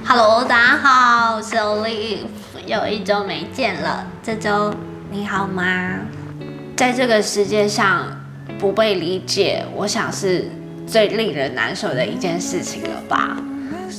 Hello， 大家好，我是 Olive， 又一周没见了，这周你好吗？在这个世界上，不被理解，我想是最令人难受的一件事情了吧？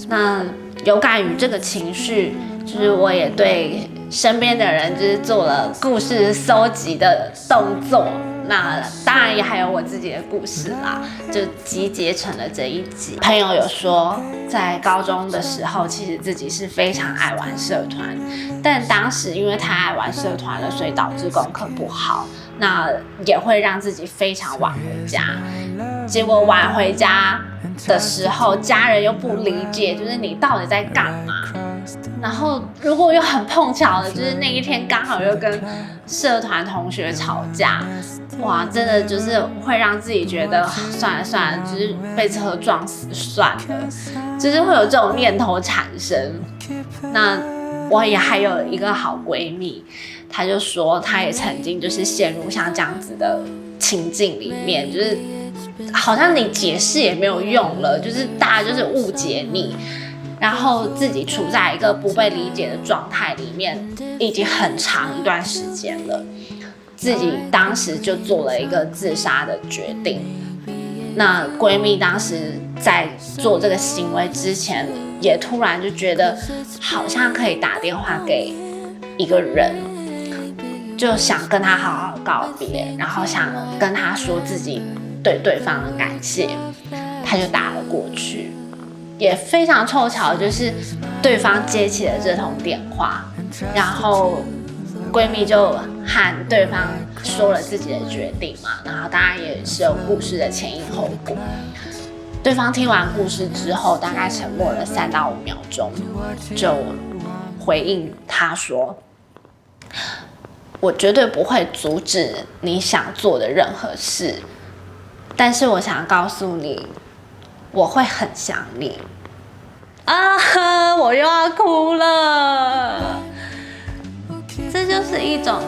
那有感于这个情绪，就是我也对身边的人就是做了故事搜集的动作。那当然也还有我自己的故事啦，就集结成了这一集。朋友有说，在高中的时候，其实自己是非常爱玩社团，但当时因为太爱玩社团了，所以导致功课不好，那也会让自己非常晚回家。结果晚回家的时候，家人又不理解，就是你到底在干嘛？然后如果又很碰巧的，就是那一天刚好又跟社团同学吵架，哇，真的就是会让自己觉得算了算了，就是被车撞死算了，就是会有这种念头产生。那我也还有一个好闺蜜，她就说她也曾经就是陷入像这样子的情境里面，就是好像你解释也没有用了，就是大家就是误解你。然后自己处在一个不被理解的状态里面，已经很长一段时间了。自己当时就做了一个自杀的决定。那闺蜜当时在做这个行为之前，也突然就觉得好像可以打电话给一个人，就想跟他好好告别，然后想跟他说自己对对方的感谢，他就打了过去。也非常凑巧，就是对方接起了这通电话，然后闺蜜就和对方说了自己的决定嘛，然后当然也是有故事的前因后果。对方听完故事之后，大概沉默了3到5秒钟，就回应他说：“我绝对不会阻止你想做的任何事，但是我想告诉你。”我会很想你啊！我又要哭了。这就是一种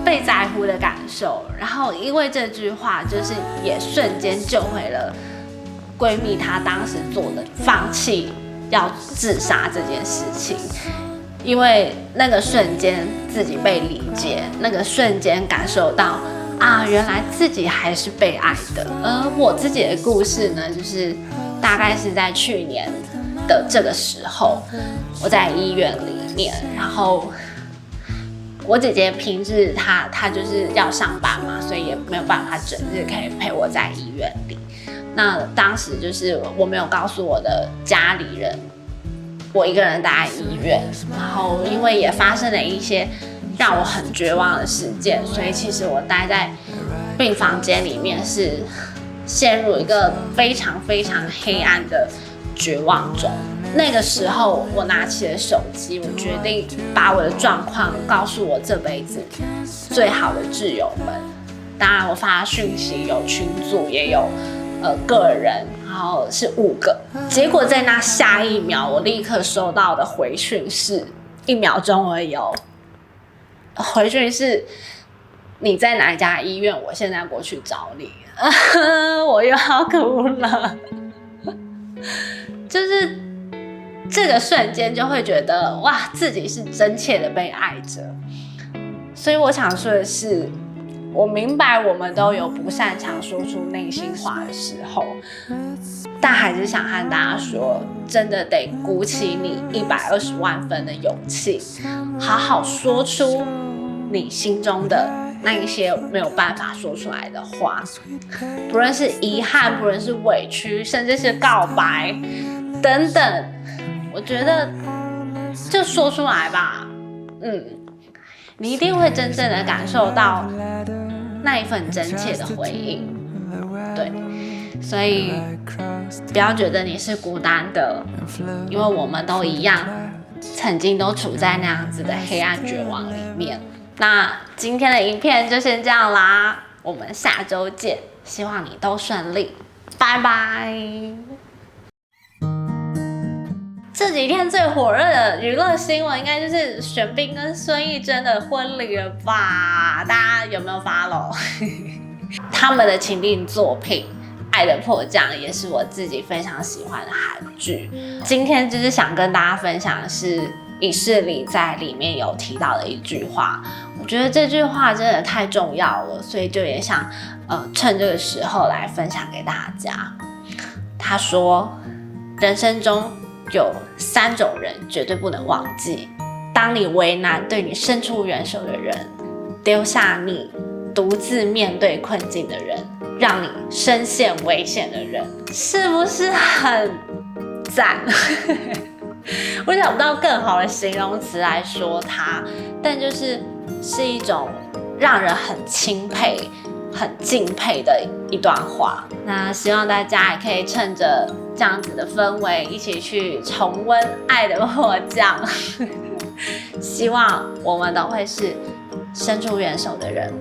被在乎的感受，然后因为这句话，就是也瞬间救回了闺蜜她当时做的放弃要自杀这件事情。因为那个瞬间自己被理解，那个瞬间感受到。原来自己还是被爱的。而我自己的故事呢，就是大概是在去年的这个时候，我在医院里面，然后我姐姐平日她就是要上班嘛，所以也没有办法整日可以陪我在医院里。那当时就是我没有告诉我的家里人，我一个人待在医院，然后因为也发生了一些让我很绝望的事件，所以其实我待在病房间里面是陷入一个非常非常黑暗的绝望中。那个时候，我拿起了手机，我决定把我的状况告诉我这辈子最好的挚友们。当然，我发讯息有群组，也有个人，然后是5个。结果在那下一秒，我立刻收到的回讯是1秒钟而已哦。回讯是你在哪一家医院？我现在过去找你。我又要哭了。就是这个瞬间就会觉得哇，自己是真切的被爱着。所以我想说的是，我明白我们都有不擅长说出内心话的时候，但还是想和大家说，真的得鼓起你120万分的勇气，好好说出你心中的那一些没有办法说出来的话，不论是遗憾，不论是委屈，甚至是告白等等，我觉得就说出来吧。你一定会真正的感受到那一份真切的回应。对，所以不要觉得你是孤单的，因为我们都一样，曾经都处在那样子的黑暗绝望里面。那今天的影片就先这样啦，我们下周见，希望你都顺利，拜拜。这几天最火热的娱乐新闻，应该就是玄彬跟孙艺珍的婚礼了吧？大家有没有 follow 他们的情定作品《爱的迫降》也是我自己非常喜欢的韩剧。今天就是想跟大家分享的是李世理在里面有提到的一句话，我觉得这句话真的太重要了，所以就也想趁这个时候来分享给大家。他说，人生中有3种人绝对不能忘记：当你为难对你伸出援手的人，丢下你独自面对困境的人，让你身陷危险的人。是不是很赞？我想不到更好的形容词来说它，但是一种让人很钦佩、很敬佩的一段话。那希望大家也可以趁着这样子的氛围，一起去重温《爱的迫降》。希望我们都会是伸出援手的人。